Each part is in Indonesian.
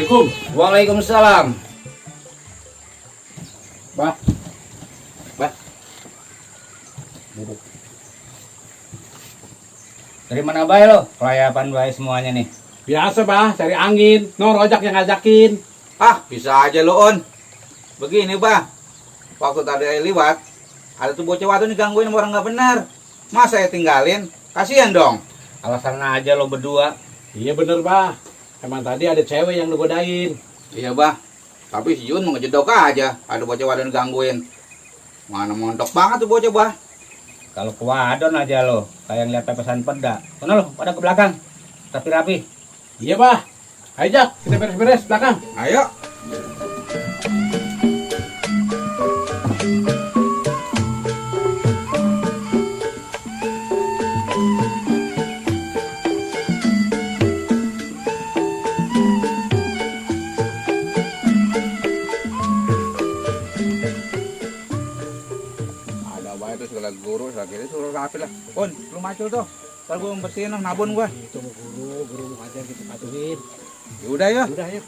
Assalamualaikum. Waalaikumsalam. Bah. Duduk. Dari mana bae lo? Kelayapan bae semuanya nih. Biasa bah, cari angin. No rojak yang ngajakin. Ah, bisa aja lo, On. Begini, Bah. Waktu tadi saya liwat, ada tuh bocah waktu nih gangguin sama orang nggak benar. Masa saya tinggalin? Kasihan dong. Alasan aja lo berdua. Iya bener bah. Emang tadi ada cewek yang ngegodain. Iya, Bah. Tapi si Yun mau ngejedok aja. Ada bocah wadah gangguin. Mana montok banget tuh bocah, Bah. Kalau ke wadon aja lo, kayak ngeliat pepesan peda. Sono lo, pada ke belakang. Rapi-rapi. Iya bah. Ayo Jak, kita beres-beres belakang. Ayo. Ada baik tuh segala guru, segala gitu suruh rapi lah. On, lu maju tuh. Ntar gue bersihin lah, nabun gue. Itu guru mau ngajar kita patuhin. Yaudah ya. Udah ayo.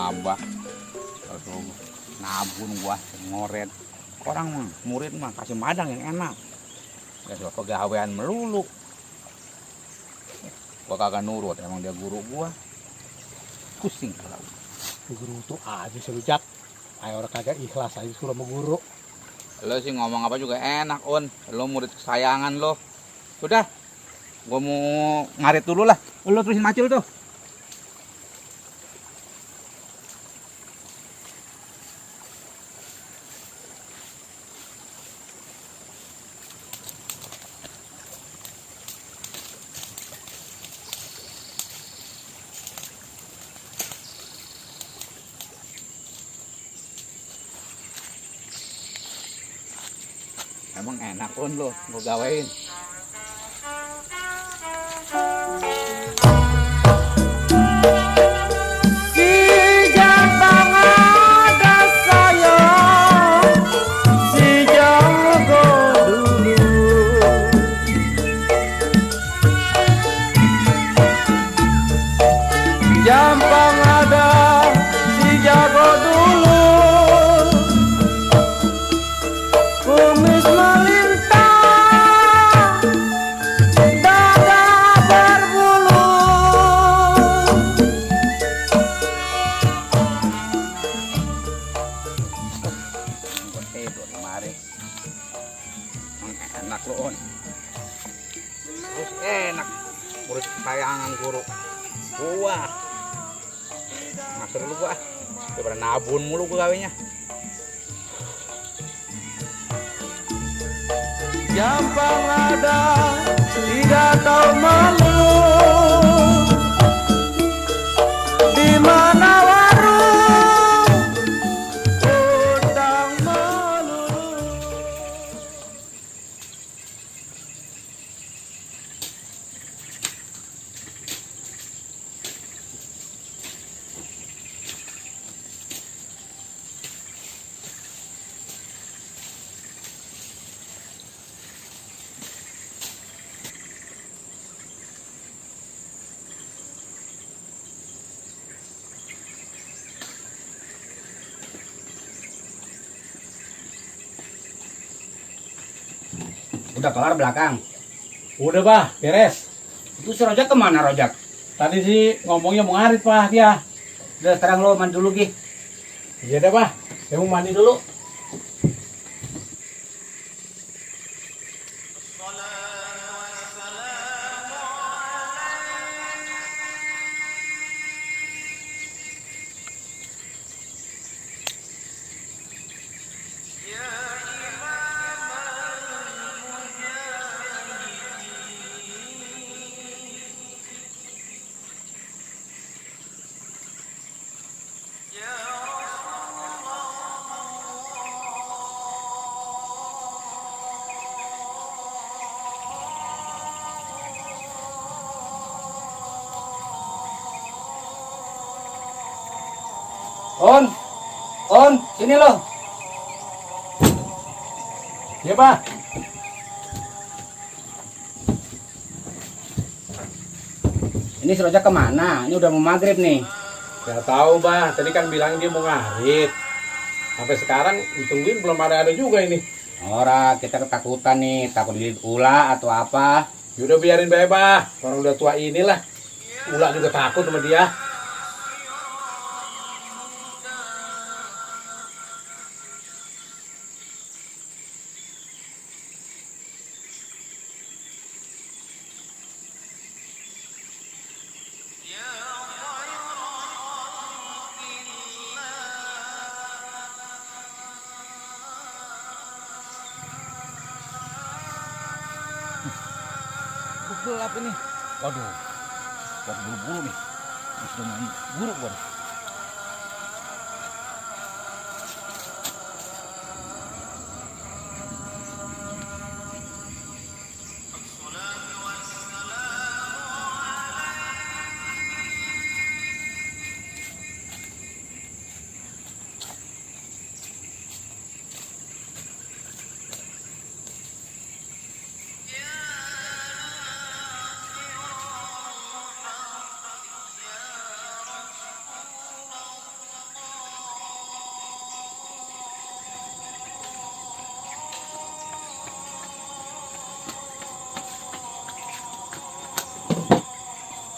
Abah langsung nabun gua ngoret orang mah murid mah kasih madang yang enak ya soal pegawaian melulu gua kagak nurut emang dia guru gua pusing kalau Guru tuh aja sih lu Jak. Ayo orang kagak ikhlas aja suruh sama guru. lo sih ngomong apa juga enak On lo murid kesayangan lo udah gua mau ngarit dulu lah lo terusin macul tuh. Emang enak On lo gua gawain. Gampang ada si jago dulu, kumis melintang, dada berbulu. Gua tidur kemarin. Emang enak lo On. Terus enak murid kesayangan guru gua. Master lu gua. Daripada nabun mulu gua kawinnya. Gampang ada, tidak tahu malu. Di mana warung, utang melulu. Udah kelar belakang. Udah bah, beres. Itu si Rojak kemana Rojak? Tadi sih ngomongnya mau ngarit Pak dia. Udah sekarang lo mandi dulu Gi. Iya deh Pak, saya mau mandi dulu. On, sini lo. Iya Pak. Ini si Rojak kemana? Ini udah mau maghrib nih. Gak tahu Bah, tadi kan bilang dia mau ngarit. Sampai sekarang ditungguin belum ada juga ini. Ora, kita ketakutan nih, takut dililit ular atau apa. Yaudah biarin bae Bah, orang udah tua inilah. Ular juga takut sama dia. Gelap ini. Waduh. Buat buru-buru nih. Sudah mau buruk gua.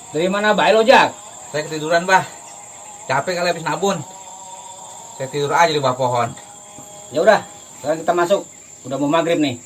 Dari mana bae lo, Jak? Saya ketiduran, Bah. Capek kali habis nabun. Saya tidur aja di bawah pohon. Ya udah, sekarang kita masuk. Udah mau maghrib nih.